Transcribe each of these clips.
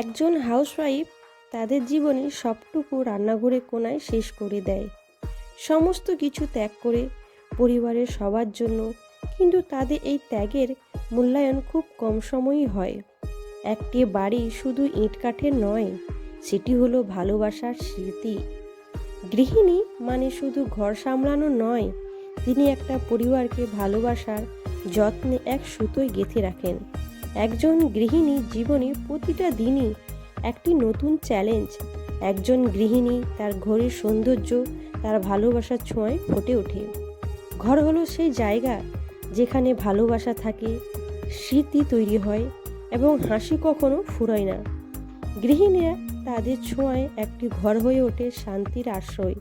একজন হাউসওয়াইফ তাদের জীবনের সবটুকু রান্নাঘরে কোনায় শেষ করে দেয়, সমস্ত কিছু ত্যাগ করে পরিবারের সবার জন্য। কিন্তু তাদের এই ত্যাগের মূল্যায়ন খুব কম সময়ই হয়। একটি বাড়ি শুধু ইট কাঠের নয়, সেটি হলো ভালোবাসার স্মৃতি। গৃহিণী মানে শুধু ঘর সামলানো নয়, তিনি একটা পরিবারকে ভালোবাসার যত্নে এক সুতোয় গেঁথে রাখেন। একজন গৃহিণী জীবনে প্রতিটা দিনই একটি নতুন চ্যালেঞ্জ। একজন গৃহিণী তার ঘরের সৌন্দর্য তার ভালোবাসার ছোঁয়ায় ফুটে ওঠে। ঘর হলো সেই জায়গা যেখানে ভালোবাসা থাকে, স্মৃতি তৈরি হয় এবং হাসি কখনো ফুরায় না। গৃহিণীরা তাদের ছোঁয়ায় একটি ঘর হয়ে ওঠে শান্তির আশ্রয়।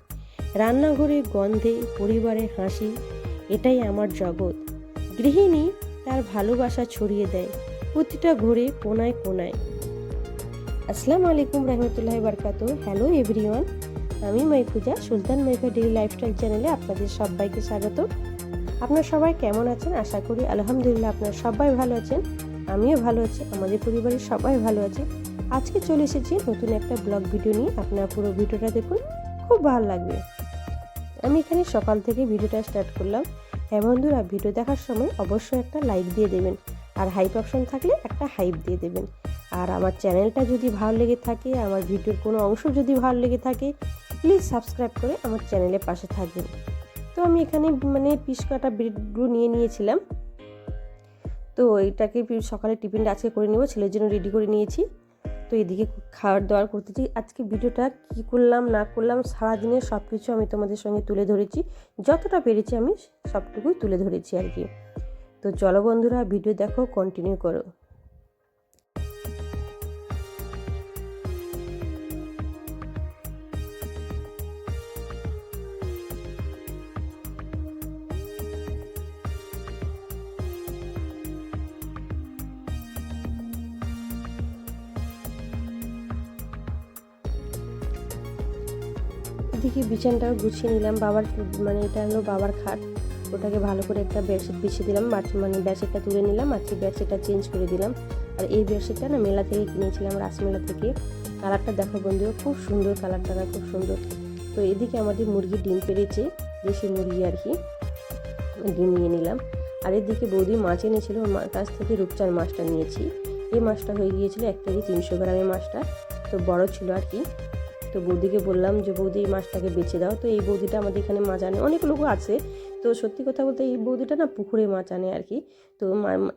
রান্নাঘরে গন্ধে পরিবারের হাসি, এটাই আমার জগৎ। গৃহিণী তার ভালোবাসা ছড়িয়ে দেয় প্রতিটা ঘরে কোনায় কোনায়। আসসালামু আলাইকুম রহমতুল্লাহি বারাকাতু। হ্যালো এভরিওয়ান, আমি মাইফুজা, সুলতান মাইফা ডেইলি লাইফস্টাইল চ্যানেলে আপনাদের সবাইকে স্বাগত। আপনারা সবাই কেমন আছেন? আশা করি আলহামদুলিল্লাহ আপনারা সবাই ভালো আছেন। আমিও ভালো আছি, আমাদের পরিবারের সবাই ভালো আছে। আজকে চলে এসেছি নতুন একটা ব্লগ ভিডিও নিয়ে। আপনারা পুরো ভিডিওটা দেখুন, খুব ভালো লাগবে। আমি এখানে সকাল থেকে ভিডিওটা স্টার্ট করলাম। হ্যাঁ বন্ধুরা, ভিডিও দেখার সময় অবশ্যই একটা লাইক দিয়ে দেবেন, আর হাইপ অপশন থাকলে একটা হাইপ দিয়ে দেবেন। আর আমার চ্যানেলটা যদি ভালো লেগে থাকে, আমার ভিডিওর কোনো অংশ যদি ভালো লেগে থাকে, প্লিজ সাবস্ক্রাইব করে আমার চ্যানেলের পাশে থাকবেন। তো আমি এখানে পিস কাটা ব্রেডগুলো নিয়ে নিয়েছিলাম। তো এটাকে সকালে টিফিনটা আজকে করে নেবো, ছেলের জন্য রেডি করে নিয়েছি। তো এদিকে খাওয়ার দাওয়ার করতেছি। আজকে ভিডিওটা কী করলাম না করলাম সারাদিনের সব কিছু আমি তোমাদের সঙ্গে তুলে ধরেছি, যতটা পেরেছি আমি সবটুকুই তুলে ধরেছি আর কি। তো চলো বন্ধুরা, ভিডিও দেখো, কন্টিনিউ করো। এদিকে বিছানাটাও গুছিয়ে নিলাম। বাবার এটা হলো বাবার খাট, ওটাকে ভালো করে একটা বেডশিট বিছিয়ে দিলাম। বেডশিটটা তুলে নিলাম আর বেডশিটটা চেঞ্জ করে দিলাম। আর এই বেডশিটটা না মেলা থেকে কিনেছিলাম, রাসমেলা থেকে। কালারটা দেখো বন্ধুরা, খুব সুন্দর কালারটা, খুব সুন্দর। তো এদিকে আমাদের মুরগি ডিম পেড়েছে, দেশি মুরগি আর কি, ডিম নিয়ে নিলাম। আর এদিকে বৌদি মাছ এনেছিল, ওর কাছ থেকে রূপচাঁদ মাছটা নিয়েছি। এই মাছটা হয়ে গিয়েছিলো 1 কেজি 300 গ্রামের মাছটা, তো বড় ছিল আর কি। তো বৌদিকে বললাম যে বৌদি এই মাছটাকে বেছে দাও। তো এই বৌদিটা আমাদের এখানে মাছ আনে, অনেক লোক আছে। তো সত্যি কথা বলতে এই বৌদিটা না পুকুরে মাছ আনে আর কি। তো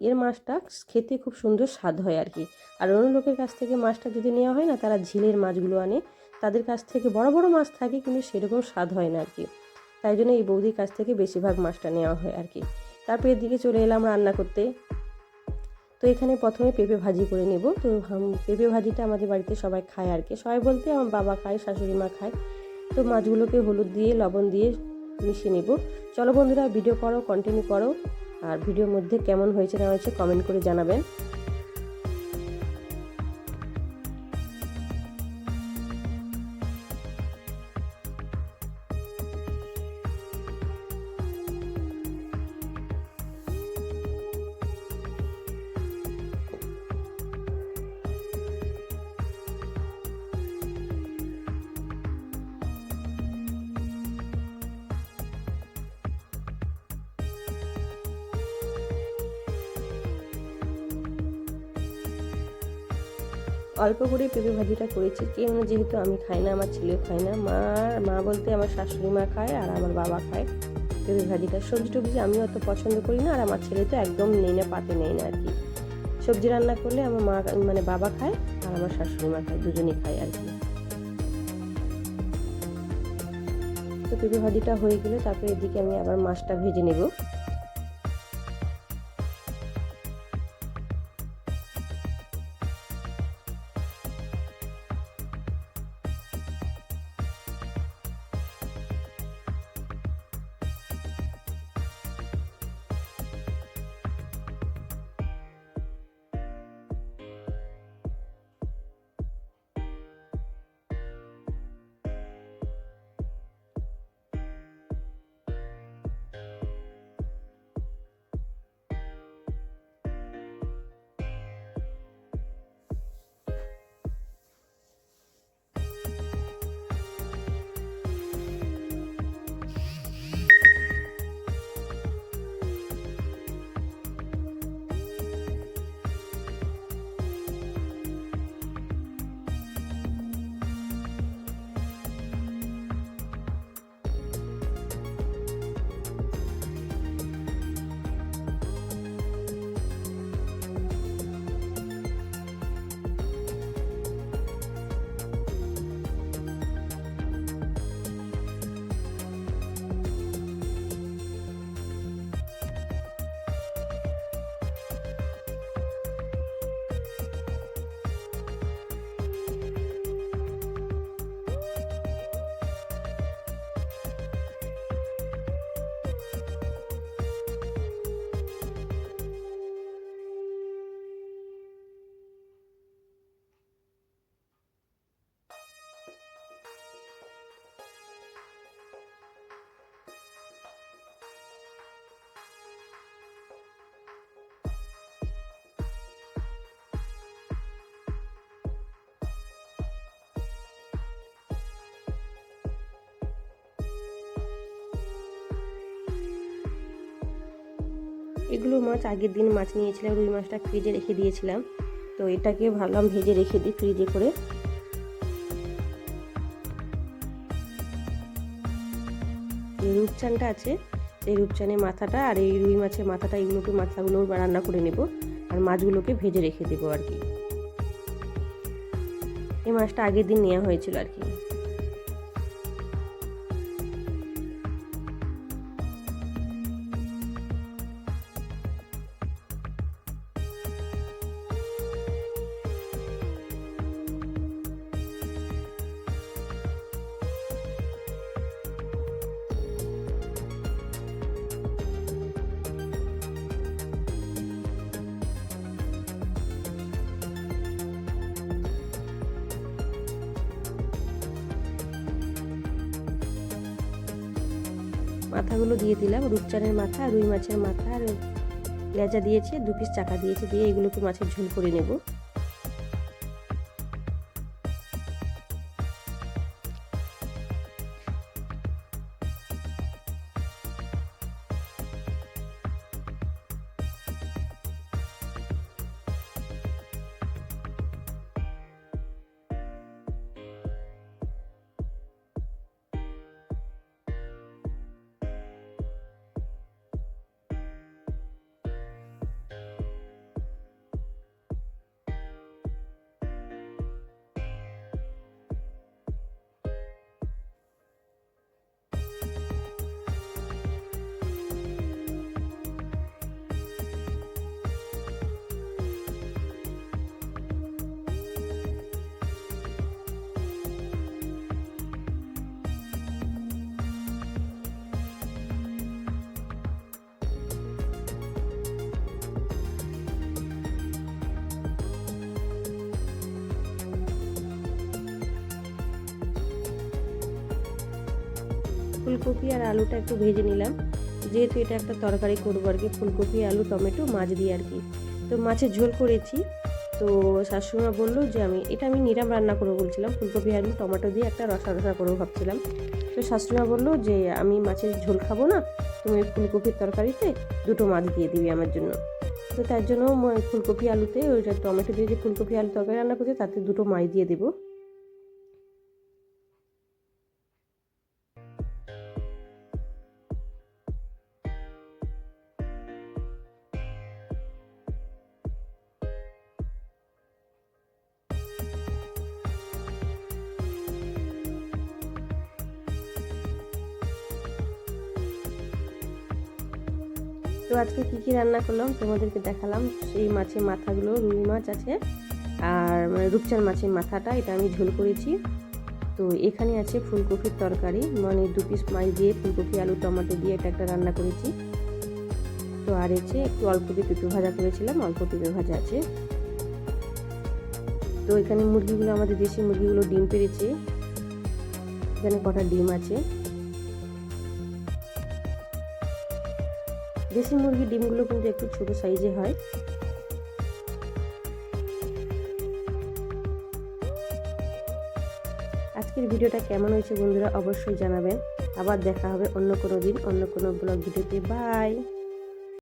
এর মাছটা খেতে খুব সুন্দর স্বাদ হয় আর কি। আর অন্য লোকের কাছ থেকে মাছটা যদি নেওয়া হয় না, তারা ঝিলের মাছগুলো আনে, তাদের কাছ থেকে বড় বড় মাছ থাকে কিন্তু সেরকম স্বাদ হয় না আর কি। তাই জন্য এই বৌদির কাছ থেকে বেশিরভাগ মাছটা নেওয়া হয় আর কি। তারপর এদিকে চলে এলাম রান্না করতে। তো এখানে প্রথমে পেঁপে ভাজি করে নেব। তো পেঁপে ভাজিটা আমাদের বাড়িতে সবাই খায় আর কি, সবাই বলতে আমার বাবা খায়, শাশুড়ি মা খায়। তো মাছগুলোকে হলুদ দিয়ে লবণ দিয়ে মিশিয়ে নেব। চলো বন্ধুরা, ভিডিও করো, কন্টিনিউ করো। আর ভিডিওর মধ্যে কেমন হয়েছে না হয়েছে কমেন্ট করে জানাবেন। অল্প করে পেঁপে ভাজিটা করেছি, যেহেতু আমি খাই না, আমার ছেলেও খায় না। মা বলতে আমার শাশুড়ি মা খায় আর আমার বাবা খায় পেঁপে ভাজিটা। সবজি টবজি আমি অত পছন্দ করি না, আর আমার ছেলে তো একদম নেই না, পাতে নেই না আর কি। সবজি রান্না করলে আমার বাবা খায় আর আমার শাশুড়ি মা খায়, দুজনেই খায় আর কি। তো পেঁপে ভাজিটা হয়ে গেলে তারপরে এদিকে আমি আবার মাছটা ভেজে নেব। এগুলো মাছ আগের দিন মাছ নিয়েছিলাম, রুই মাছটা ফ্রিজে রেখে দিয়েছিলাম, তো এটাকে ভাবলাম ভেজে রেখে দিই ফ্রিজে করে। এই রূপচানটা আছে, এই রূপচানের মাথাটা আর এই রুই মাছের মাথাটা, এগুলোকে মাথাগুলো রান্না করে নেব আর মাছগুলোকে ভেজে রেখে দেবো আর কি। এই মাছটা আগের দিন নেওয়া হয়েছিল আর কি। মাথাগুলো দিয়ে দিলাম, রূপচানের মাথা, রুই মাছের মাথা আর লেজা দিয়েছি, 2 পিস চাকা দিয়েছি, দিয়ে এগুলোকে মাছের ঝোল করে নেব। ফুলকপি আর আলুটা একটু ভেজে নিলাম, যেহেতু এটা একটা তরকারি করবো আর কি, ফুলকপি, আলু, টমেটো, মাছ দিয়ে আর কি। তো মাছের ঝোল করেছি। তো শাশুড়িমা বললো যে আমি নিরাম রান্না করবো বলছিলাম, ফুলকপি, আলু, টমেটো দিয়ে একটা রসা রসা করবো ভাবছিলাম। তো শাশুড়িমা বললো যে আমি মাছের ঝোল খাবো না, তুমি ফুলকপির তরকারিতে 2টো মাছ দিয়ে দিবি আমার জন্য। তো তার জন্য ফুলকপি আলুতে ওইটা টমেটো দিয়ে যে ফুলকপি আলু তরকারি রান্না করছি তাতে 2টো মাছ দিয়ে দেবো। তো আজকে কী রান্না করলাম তোমাদেরকে দেখালাম। সেই মাছের মাথাগুলো, রুই মাছ আছে আর রূপচান মাছের মাথাটা, এটা আমি ঝোল করেছি। তো এখানে আছে ফুলকপির তরকারি, 2 পিস মাছ দিয়ে ফুলকপি, আলু, টমেটো দিয়ে এটা একটা রান্না করেছি। তো আর একটু অল্প পেঁপে ভাজা করেছিলাম, অল্প পেঁপে ভাজা আছে। তো এখানে মুরগিগুলো, আমাদের দেশি মুরগিগুলো ডিম পেড়েছে, এখানে কটা ডিম আছে। দেশি মুরগির ডিমগুলো কিন্তু একটু ছোট সাইজে হয়। আজকের ভিডিওটা কেমন হয়েছে বন্ধুরা অবশ্যই জানাবেন। আবার দেখা হবে অন্য কোনো দিন, অন্য কোনো ব্লগ ভিডিওতে। বাই।